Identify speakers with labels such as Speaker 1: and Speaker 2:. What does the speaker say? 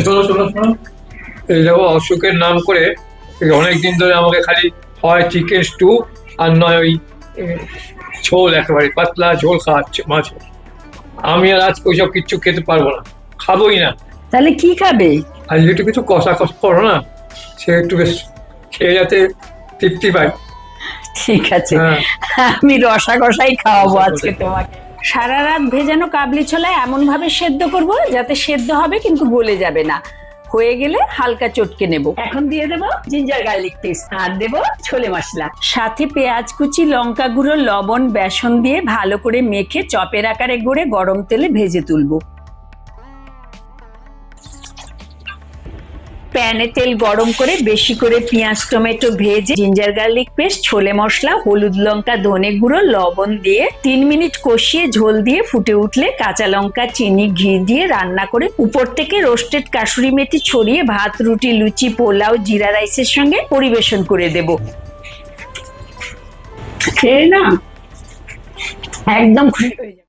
Speaker 1: শোনো শোনো শোনো, এই দেখো অসুখের নাম করে অনেকদিন ধরে আমাকে খালি হয় চিকেন স্টু আর নয় ওই ঝোল, একেবারে পাতলা ঝোল খাওয়াচ্ছে মাছ। আমি আর আজকে ওইসব কিচ্ছু খেতে পারবো না, খাবোই না।
Speaker 2: তাহলে কি খাবে?
Speaker 1: আর একটু কিছু কষা কষা করো না, সে একটু বেশ খেয়ে যাতে তৃপ্তি পাই।
Speaker 2: ঠিক আছে,
Speaker 1: হ্যাঁ,
Speaker 2: আমি রসা কষাই খাওয়াবো
Speaker 1: রসা
Speaker 2: আজকে
Speaker 1: কষাই।
Speaker 2: তোমাকে। সারা রাত ভেজানো কাবলি ছোলা এমন ভাবে সেদ্ধ করব যাতে সেদ্ধ হবে কিন্তু গলে যাবে না। হয়ে গেলে হালকা চটকে নেব। এখন দিয়ে দেব জিঞ্জার গার্লিক পেস্ট আর দেব ছোলে মশলা, সাথে পেঁয়াজ কুচি, লঙ্কা গুঁড়ো, লবণ, বেসন দিয়ে ভালো করে মেখে চপের আকারে গড়ে গরম তেলে ভেজে তুলবো। প্যানে তেল গরম করে বেশি করে পেঁয়াজ টমেটো ভেজে জিঞ্জার গার্লিক পেস্ট, ছোলে মশলা, হলুদ লঙ্কা, ধনে গুঁড়ো, লবণ দিয়ে 3 মিনিট কষিয়ে ঝোল দিয়ে ফুটে উঠলে কাঁচা লঙ্কা, চিনি, ঘি দিয়ে রান্না করে উপর থেকে রোস্টেড কাসুরি মেথি ছড়িয়ে ভাত, রুটি, লুচি, পোলাও, জিরা রাইসের সঙ্গে পরিবেশন করে দেব। খেয়ে না একদম খুশি হয়ে যাবে।